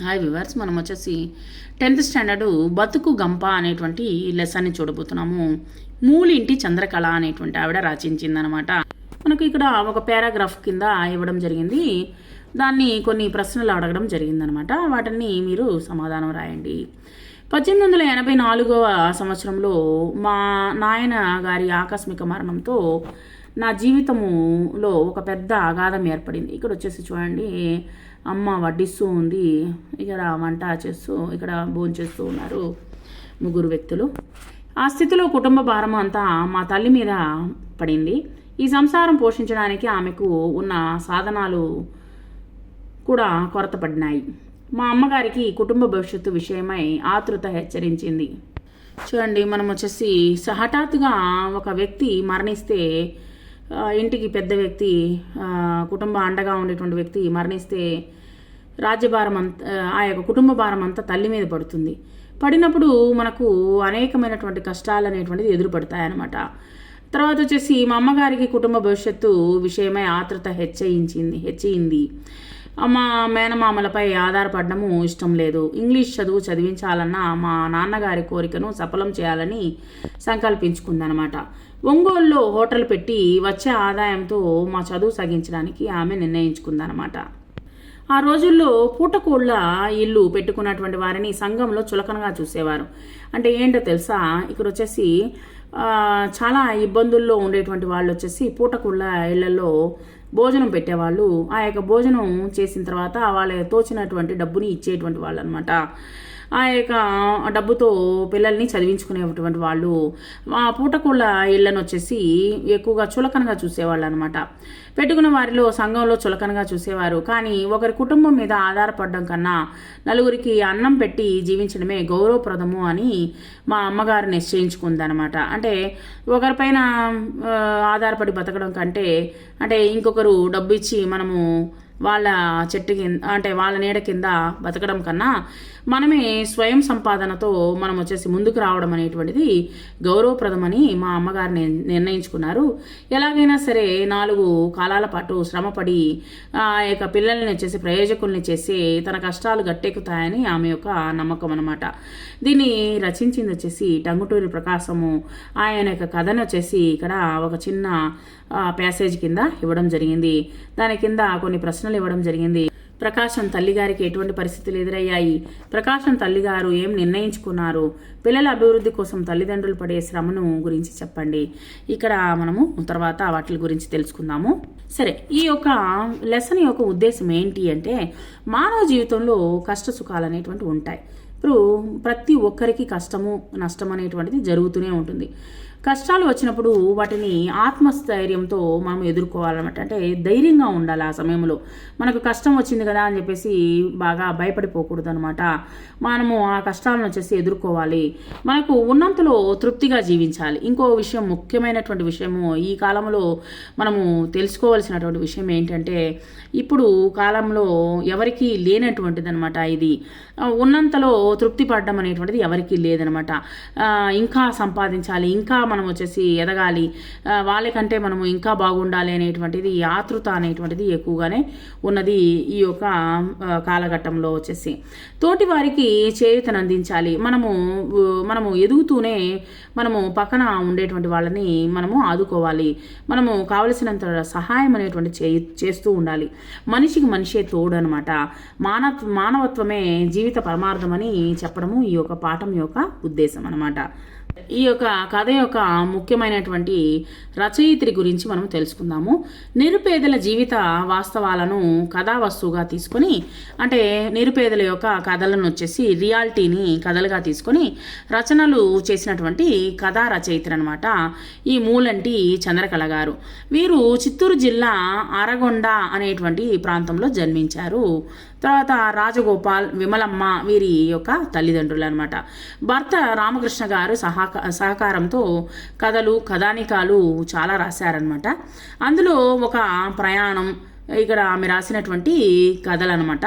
Hi viewers, మనం వచ్చేసి 10th standard బతుకు గంప అనేటువంటి లెసన్ని చూడబోతున్నాము. మూలింటి చంద్రకళ అనేటువంటి ఆవిడ రచించిందనమాట. మనకు ఇక్కడ ఒక పారాగ్రాఫ్ కింద ఇవ్వడం జరిగింది. దాన్ని కొన్ని ప్రశ్నలు అడగడం జరిగిందనమాట. వాటిని మీరు సమాధానం రాయండి. 1884వ సంవత్సరంలో మా నాయన గారి ఆకస్మిక మరణంతో నా జీవితములో ఒక పెద్ద అగాధం ఏర్పడింది. ఇక్కడ వచ్చేసి చూడండి, అమ్మ వడ్డిస్తూ ఉంది, ఇక్కడ వంట చేస్తూ, ఇక్కడ భోంచేస్తూ ఉన్నారు ముగ్గురు వ్యక్తులు. ఆ స్థితిలో కుటుంబ భారం అంతా మా తల్లి మీద పడింది. ఈ సంసారం పోషించడానికి ఆమెకు ఉన్న సాధనాలు కూడా కొరత పడినాయి. మా అమ్మగారికి కుటుంబ భవిష్యత్తు విషయమై ఆతృత హెచ్చరించింది. చూడండి, మనం వచ్చేసి హఠాత్తుగా ఒక వ్యక్తి మరణిస్తే, ఇంటికి పెద్ద వ్యక్తి, కుటుంబ అండగా ఉండేటువంటి వ్యక్తి మరణిస్తే రాజ్యభారం అంతా, ఆ యొక్క కుటుంబ భారం అంతా తల్లి మీద పడుతుంది. పడినప్పుడు మనకు అనేకమైనటువంటి కష్టాలు అనేటువంటిది ఎదురుపడతాయన్నమాట. తర్వాత వచ్చేసి మా అమ్మగారికి కుటుంబ భవిష్యత్తు విషయమై ఆతృత హెచ్చింది. మా మేనమామలపై ఆధారపడడము ఇష్టం లేదు. ఇంగ్లీష్ చదువు చదివించాలన్న మా నాన్నగారి కోరికను సఫలం చేయాలని సంకల్పించుకుందనమాట. ఒంగోలులో హోటల్ పెట్టి వచ్చే ఆదాయంతో మా చదువు సాగించడానికి ఆమె నిర్ణయించుకుందనమాట. ఆ రోజుల్లో పూటకోళ్ళ ఇల్లు పెట్టుకున్నటువంటి వారిని సంఘంలో చులకనగా చూసేవారు. అంటే ఏంటో తెలుసా, ఇక్కడ వచ్చేసి చాలా ఇబ్బందుల్లో ఉండేటువంటి వాళ్ళు వచ్చేసి పూటకోళ్ళ ఇళ్లలో భోజనం పెట్టేవాళ్ళు. ఆ యొక్క భోజనం చేసిన తర్వాత వాళ్ళ తోచినటువంటి డబ్బుని ఇచ్చేటువంటి వాళ్ళు అనమాట. ఆ యొక్క డబ్బుతో పిల్లల్ని చదివించుకునేటువంటి వాళ్ళు ఆ పూటకోళ్ళ ఇళ్లను వచ్చేసి ఎక్కువగా చులకనగా చూసేవాళ్ళు అనమాట. పెట్టుకున్న వారిలో సంఘంలో చులకనగా చూసేవారు. కానీ ఒకరి కుటుంబం మీద ఆధారపడడం కన్నా నలుగురికి అన్నం పెట్టి జీవించడమే గౌరవప్రదము అని మా అమ్మగారు నిశ్చయించుకుందనమాట. అంటే ఒకరిపైన ఆధారపడి బతకడం కంటే, అంటే ఇంకొకరు డబ్బు ఇచ్చి మనము వాళ్ళ చెట్టు కింద, అంటే వాళ్ళ నీడ కింద బతకడం కన్నా మనమే స్వయం సంపాదనతో మనం వచ్చేసి ముందుకు రావడం అనేటువంటిది గౌరవప్రదమని మా అమ్మగారు నిర్ణయించుకున్నారు. ఎలాగైనా సరే 4 కాలాల పాటు శ్రమపడి ఆ యొక్క పిల్లల్ని వచ్చేసి ప్రయోజకుల్ని చేసి తన కష్టాలు గట్టెక్కుతాయని ఆమె యొక్క నమ్మకం అనమాట. దీన్ని రచించింది వచ్చేసి టంగుటూరి ప్రకాశము. ఆయన యొక్క కథను వచ్చేసి ఇక్కడ ఒక చిన్న ప్యాసేజ్ కింద ఇవ్వడం జరిగింది. దాని కింద కొన్ని ప్రశ్నలు ఇవ్వడం జరిగింది. ప్రకాశం తల్లిగారికి ఎటువంటి పరిస్థితులు ఎదురయ్యాయి, ప్రకాశం తల్లిగారు ఏం నిర్ణయించుకున్నారు, పిల్లల అభివృద్ధి కోసం తల్లిదండ్రులు పడే శ్రమను గురించి చెప్పండి. ఇక్కడ మనము తర్వాత వాటి గురించి తెలుసుకుందాము. సరే, ఈ యొక్క లెసన్ యొక్క ఉద్దేశం ఏంటి అంటే, మానవ జీవితంలో కష్ట సుఖాలు అనేటువంటివి ఉంటాయి. ఇప్పుడు ప్రతి ఒక్కరికి కష్టము నష్టం అనేటువంటిది జరుగుతూనే ఉంటుంది. కష్టాలు వచ్చినప్పుడు వాటిని ఆత్మస్థైర్యంతో మనం ఎదుర్కోవాలన్నమాట. అంటే ధైర్యంగా ఉండాలి. ఆ సమయంలో మనకు కష్టం వచ్చింది కదా అని చెప్పేసి బాగా భయపడిపోకూడదు అనమాట. మనము ఆ కష్టాలను వచ్చేసి ఎదుర్కోవాలి. మనకు ఉన్నంతలో తృప్తిగా జీవించాలి. ఇంకో విషయం, ముఖ్యమైనటువంటి విషయము ఈ కాలంలో మనము తెలుసుకోవాల్సినటువంటి విషయం ఏంటంటే, ఇప్పుడు కాలంలో ఎవరికీ లేనటువంటిది అనమాట. ఇది ఉన్నంతలో తృప్తి పడడం అనేటువంటిది ఎవరికీ లేదనమాట. ఇంకా సంపాదించాలి, ఇంకా మనం వచ్చేసి ఎదగాలి, వాళ్ళకంటే మనము ఇంకా బాగుండాలి అనేటువంటిది ఆతృత అనేటువంటిది ఎక్కువగానే ఉన్నది ఈ యొక్క కాలఘట్టంలో. వచ్చేసి తోటి వారికి చేయూతను అందించాలి. మనము ఎదుగుతూనే మనము పక్కన ఉండేటువంటి వాళ్ళని మనము ఆదుకోవాలి. మనము కావలసినంత సహాయం అనేటువంటి చేస్తూ ఉండాలి. మనిషికి మనిషే తోడు అనమాట. మానవత్వమే జీవిత పరమార్థమని చెప్పడము ఈ యొక్క పాఠం యొక్క ఉద్దేశం అనమాట. ఈ యొక్క కథ యొక్క ముఖ్యమైనటువంటి రచయిత్రి గురించి మనం తెలుసుకుందాము. నిరుపేదల జీవిత వాస్తవాలను కథా వస్తువుగా తీసుకొని, అంటే నిరుపేదల యొక్క కథలను వచ్చేసి రియాలిటీని కథలుగా తీసుకొని రచనలు చేసినటువంటి కథా రచయిత్రి అనమాట ఈ మూలంటి చంద్రకళ గారు. వీరు చిత్తూరు జిల్లా అరగొండ అనేటువంటి ప్రాంతంలో జన్మించారు. తర్వాత రాజగోపాల్, విమలమ్మ వీరి యొక్క తల్లిదండ్రులు అనమాట. భర్త రామకృష్ణ గారు సహకారంతో కథలు, కథానికాలు చాలా రాశారనమాట. అందులో ఒక ప్రయాణం, ఇక్కడ ఆమె రాసినటువంటి కథలు అనమాట.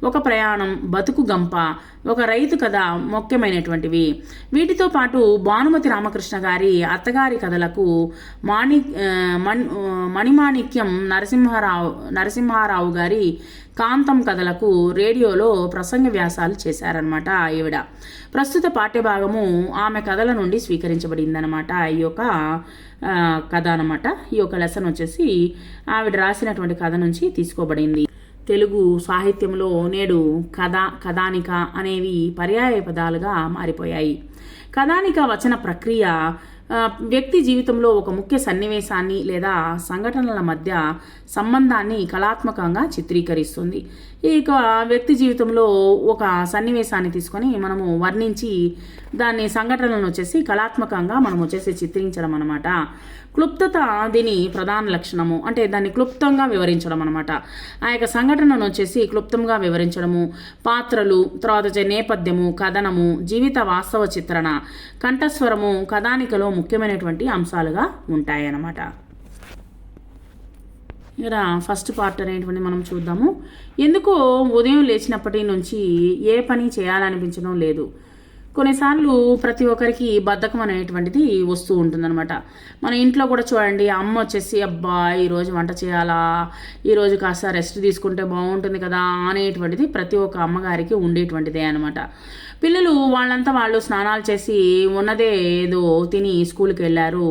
ఒక ప్రయాణం, బతుకు గంప, ఒక రైతు కథ ముఖ్యమైనటువంటివి. వీటితో పాటు భానుమతి రామకృష్ణ గారి అత్తగారి కథలకు మణిమాణిక్యం నరసింహారావు గారి కాంతం కథలకు రేడియోలో ప్రసంగ వ్యాసాలు చేశారనమాట ఈవిడ. ప్రస్తుత పాఠ్యభాగము ఆమె కథల నుండి స్వీకరించబడిందనమాట ఈ యొక్క కథ అనమాట. ఈ యొక్క లెసన్ వచ్చేసి ఆవిడ రాసినటువంటి కథ నుంచి తీసుకోబడింది. తెలుగు సాహిత్యంలో నేడు కథ, కథానిక అనేవి పర్యాయ పదాలుగా మారిపోయాయి. కథానిక వచన ప్రక్రియ వ్యక్తి జీవితంలో ఒక ముఖ్య సన్నివేశాన్ని లేదా సంఘటనల మధ్య సంబంధాన్ని కళాత్మకంగా చిత్రీకరిస్తుంది. ఇక వ్యక్తి జీవితంలో ఒక సన్నివేశాన్ని తీసుకొని మనము వర్ణించి దాన్ని సంఘటనలను వచ్చేసి కళాత్మకంగా మనం వచ్చేసి చిత్రించడం అనమాట. క్లుప్తత దీని ప్రధాన లక్షణము. అంటే దాన్ని క్లుప్తంగా వివరించడం అనమాట. ఆ యొక్క సంఘటనను వచ్చేసి క్లుప్తంగా వివరించడము, పాత్రలు, తర్వాత నేపథ్యము, కథనము, జీవిత వాస్తవ చిత్రణ, కంఠస్వరము కథానికలో ముఖ్యమైనటువంటి అంశాలుగా ఉంటాయన్నమాట. ఇక్కడ ఫస్ట్ పార్ట్ అనేటువంటి మనం చూద్దాము. ఎందుకో ఉదయం లేచినప్పటి నుంచి ఏ పని చేయాలనిపించడం లేదు. కొన్నిసార్లు ప్రతి ఒక్కరికి బద్ధకం అనేటువంటిది వస్తూ ఉంటుందన్నమాట. మన ఇంట్లో కూడా చూడండి, అమ్మ వచ్చేసి అబ్బా ఈరోజు వంట చేయాలా, ఈరోజు కాస్త రెస్ట్ తీసుకుంటే బాగుంటుంది కదా అనేటువంటిది ప్రతి ఒక్క అమ్మగారికి ఉండేటువంటిదే అనమాట. పిల్లలు వాళ్ళంతా వాళ్ళు స్నానాలు చేసి ఉన్నదే ఏదో తిని స్కూల్కి వెళ్ళారు.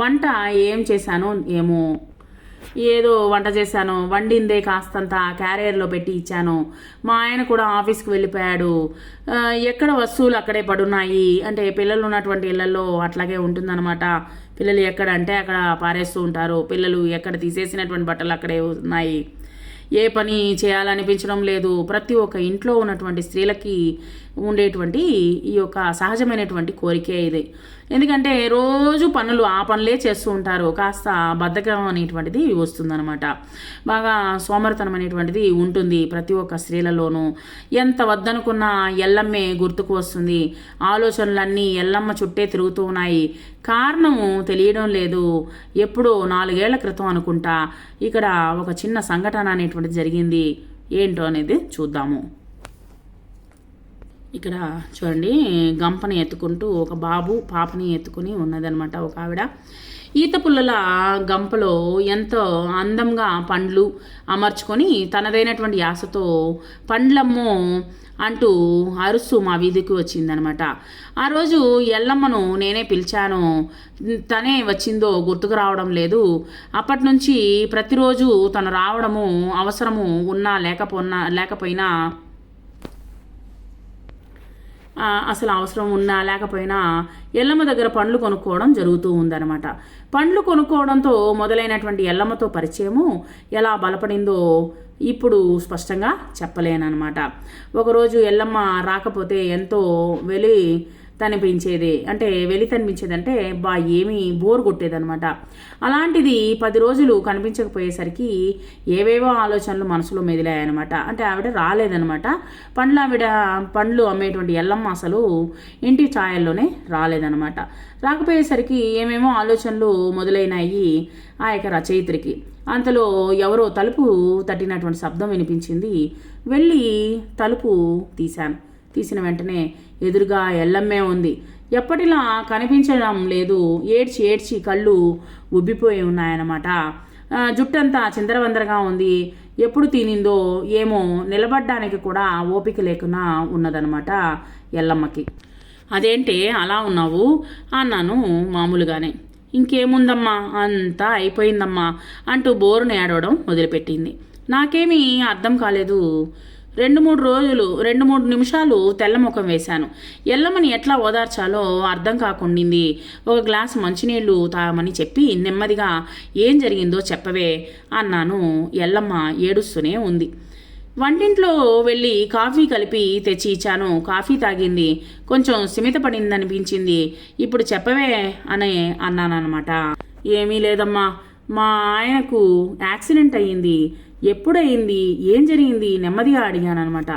వంట ఏం చేశానో ఏమో, ఏదో వంట చేశాను, వండిందే కాస్తంత క్యారియర్లో పెట్టి ఇచ్చాను, మా ఆయన కూడా ఆఫీస్కి వెళ్ళిపోయాడు, ఎక్కడ వస్తువులు అక్కడే పడున్నాయి. అంటే పిల్లలు ఉన్నటువంటి ఇళ్లలో అట్లాగే ఉంటుందన్నమాట. పిల్లలు ఎక్కడ అంటే అక్కడ పారేస్తూ ఉంటారు. పిల్లలు ఎక్కడ తీసేసినటువంటి బట్టలు అక్కడే ఉన్నాయి. ఏ పని చేయాలనిపించడం లేదు. ప్రతి ఒక్క ఇంట్లో ఉన్నటువంటి స్త్రీలకి ఉండేటువంటి ఈ యొక్క సహజమైనటువంటి కోరికే ఇది. ఎందుకంటే రోజు పనులు ఆ పనులే చేస్తూ ఉంటారు. కాస్త బద్ధకం అనేటువంటిది వస్తుందన్నమాట. బాగా సోమరితనం అనేటువంటిది ఉంటుంది ప్రతి ఒక్క స్త్రీలలోనూ. ఎంత వద్దనుకున్నా ఎల్లమ్మే గుర్తుకు వస్తుంది. ఆలోచనలన్నీ ఎల్లమ్మ చుట్టే తిరుగుతూ ఉన్నాయి. కారణము తెలియడం లేదు. ఎప్పుడో 4 ఏళ్ల క్రితం అనుకుంటా ఇక్కడ ఒక చిన్న సంఘటన అనేటువంటిది జరిగింది. ఏంటో అనేది చూద్దాము. ఇక్కడ చూడండి, గంపని ఎత్తుకుంటూ ఒక బాబు పాపని ఎత్తుకుని ఉన్నదనమాట ఒక ఆవిడ. ఈత పుల్లల గంపలో ఎంతో అందంగా పండ్లు అమర్చుకొని తనదైనటువంటి యాసతో పండ్లమ్మో అంటూ అరుస్తూ మా వీధికి వచ్చిందనమాట. ఆ రోజు ఎల్లమ్మను నేనే పిలిచాను, తనే వచ్చిందో గుర్తుకు రావడం లేదు. అప్పటి నుంచి ప్రతిరోజు తను రావడము అవసరము ఉన్నా లేకపోయినా అసలు అవసరం ఉన్నా లేకపోయినా ఎల్లమ్మ దగ్గర పండ్లు కొనుక్కోవడం జరుగుతూ ఉందన్నమాట. పండ్లు కొనుక్కోవడంతో మొదలైనటువంటి ఎల్లమ్మతో పరిచయము ఎలా బలపడిందో ఇప్పుడు స్పష్టంగా చెప్పలేనమాట. ఒకరోజు ఎల్లమ్మ రాకపోతే ఎంతో తనిపించేది. అంటే తనిపించేదంటే ఏమీ బోర్ కొట్టేదనమాట. అలాంటిది 10 రోజులు కనిపించకపోయేసరికి ఏవేవో ఆలోచనలు మనసులో మెదిలాయన్నమాట. అంటే ఆవిడ రాలేదనమాట. పండ్లు అమ్మేటువంటి ఎల్లమ్మ అసలు ఇంటి ఛాయల్లోనే రాలేదనమాట. రాకపోయేసరికి ఏమేమో ఆలోచనలు మొదలైనాయి ఆ యొక్క రచయిత్రికి. అంతలో ఎవరో తలుపు తట్టినటువంటి శబ్దం వినిపించింది. వెళ్ళి తలుపు తీసిన వెంటనే ఎదురుగా ఎల్లమ్మే ఉంది. ఎప్పటిలా కనిపించడం లేదు. ఏడ్చి కళ్ళు ఉబ్బిపోయి ఉన్నాయన్నమాట. జుట్టంతా చిందరవందరగా ఉంది. ఎప్పుడు తినిందో ఏమో నిలబడ్డానికి కూడా ఓపిక లేకుండా ఉన్నదనమాట ఎల్లమ్మకి. అదేంటే అలా ఉన్నావు అన్నాను మామూలుగానే. ఇంకేముందమ్మా, అంతా అయిపోయిందమ్మా అంటూ బోరును ఏడవడం మొదలుపెట్టింది. నాకేమీ అర్థం కాలేదు. 2-3 నిమిషాలు తెల్లముఖం వేశాను. ఎల్లమ్మని ఎట్లా ఓదార్చాలో అర్థం కాకుండింది. ఒక గ్లాసు మంచినీళ్లు తాగమని చెప్పి నెమ్మదిగా ఏం జరిగిందో చెప్పవే అన్నాను. ఎల్లమ్మ ఏడుస్తూనే ఉంది. వంటింట్లో వెళ్ళి కాఫీ కలిపి తెచ్చి ఇచ్చాను. కాఫీ తాగింది. కొంచెం స్థిమిత పడిందనిపించింది. ఇప్పుడు చెప్పవే అని అన్నానమాట. ఏమీ లేదమ్మా, మా ఆయనకు యాక్సిడెంట్ అయ్యింది. ఎప్పుడయింది, ఏం జరిగింది నెమ్మదిగా అడిగాను అనమాట.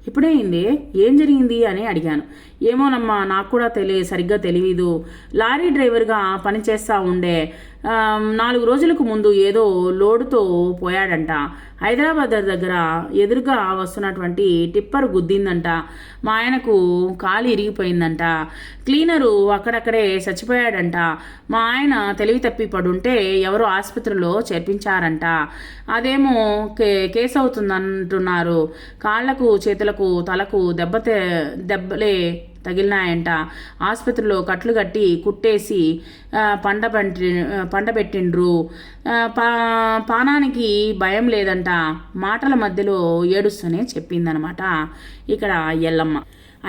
ఎప్పుడైంది, ఏం జరిగింది అని అడిగాను. ఏమోనమ్మా, నాకు కూడా సరిగ్గా తెలియదు. లారీ డ్రైవర్గా పనిచేస్తూ ఉండే 4 రోజులకు ముందు ఏదో లోడుతో పోయాడంట. హైదరాబాద్ దగ్గర ఎదురుగా వస్తున్నటువంటి టిప్పర్ గుద్దిందంట. మా ఆయనకు కాలు ఇరిగిపోయిందంట. క్లీనరు అక్కడక్కడే చచ్చిపోయాడంట. మా ఆయన తెలివి తప్పి పడుంటే ఎవరో ఆసుపత్రిలో చేర్పించారంట. అదేమో కేసు అవుతుందంటున్నారు. కాళ్లకు చేతులకు తలకు దెబ్బలే తగిలినాయంట. ఆసుపత్రిలో కట్లు కట్టి కుట్టేసి పండబెట్టిండ్రు. పానానికి భయం లేదంట. మాటల మధ్యలో ఏడుస్తూనే చెప్పిందనమాట ఇక్కడ ఎల్లమ్మ.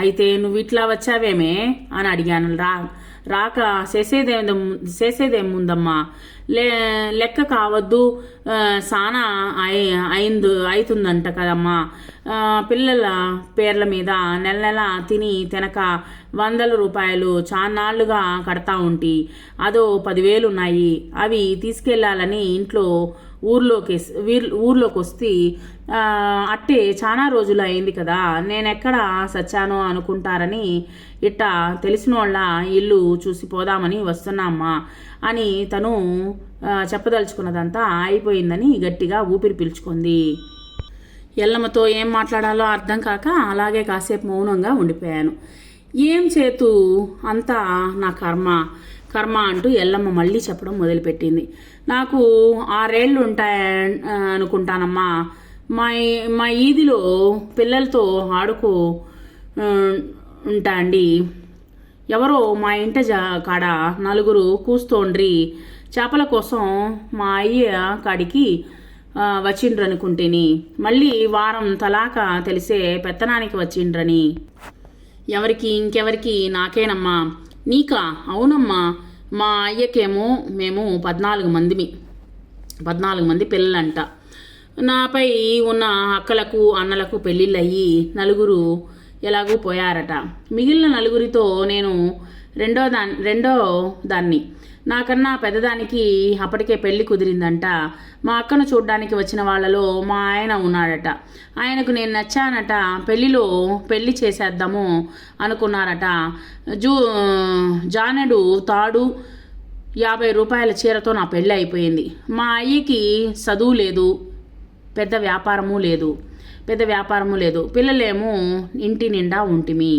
అయితే నువ్వు ఇట్లా వచ్చావేమే అని అడిగాను. రాక చేసేదేముందమ్మా, లెక్క కావద్దు, సానా అవుతుందంట కదమ్మా. పిల్లల పేర్ల మీద నెల నెల తినక 100 రూపాయలు చాన్నాళ్లుగా కడతా ఉంటి. అదో 10,000 ఉన్నాయి. అవి తీసుకెళ్లాలని ఇంట్లో ఊర్లోకి వస్తే అట్టే చాలా రోజులు అయింది కదా, నేనెక్కడ సచ్చానో అనుకుంటారని ఇట్ట తెలిసిన వాళ్ళ ఇల్లు చూసి పోదామని వస్తున్నామ్మా అని తను చెప్పదలుచుకున్నదంతా అయిపోయిందని గట్టిగా ఊపిరి పీల్చుకుంది. ఎల్లమ్మతో ఏం మాట్లాడాలో అర్థం కాక అలాగే కాసేపు మౌనంగా ఉండిపోయాను. ఏం చేతు అంతా నా కర్మ అంటూ ఎల్లమ్మ మళ్ళీ చెప్పడం మొదలుపెట్టింది. నాకు 6 ఏళ్ళు అనుకుంటానమ్మా. మా ఈదిలో పిల్లలతో ఆడుకో ఉంటా అండి. ఎవరో మా ఇంట కాడ 4 కూస్తోండ్రి చేపల కోసం మా అయ్య కాడికి వచ్చిండ్రనుకుంటేని, మళ్ళీ వారం తలాక తెలిసే పెత్తనానికి వచ్చిండ్రని. ఇంకెవరికి నాకేనమ్మా. నీకా? అవునమ్మా. మా అయ్యకేమో మేము 14 మంది పిల్లలంట. నాపై ఉన్న అక్కలకు అన్నలకు పెళ్ళిళ్ళయ్యి 4 ఎలాగూ పోయారట. మిగిలిన 4 నేను రెండో దాన్ని. నాకన్నా పెద్దదానికి అప్పటికే పెళ్లి కుదిరిందంట. మా అక్కను చూడ్డానికి వచ్చిన వాళ్ళలో మా ఆయన ఉన్నాడట. ఆయనకు నేను నచ్చానట. పెళ్లి చేసేద్దాము అనుకున్నారట. జానెడు తాడు 50 రూపాయల చీరతో నా పెళ్ళి అయిపోయింది. మా అయ్యకి చదువు లేదు, పెద్ద వ్యాపారము లేదు. పిల్లలేమో ఇంటి నిండా ఉంటిమి.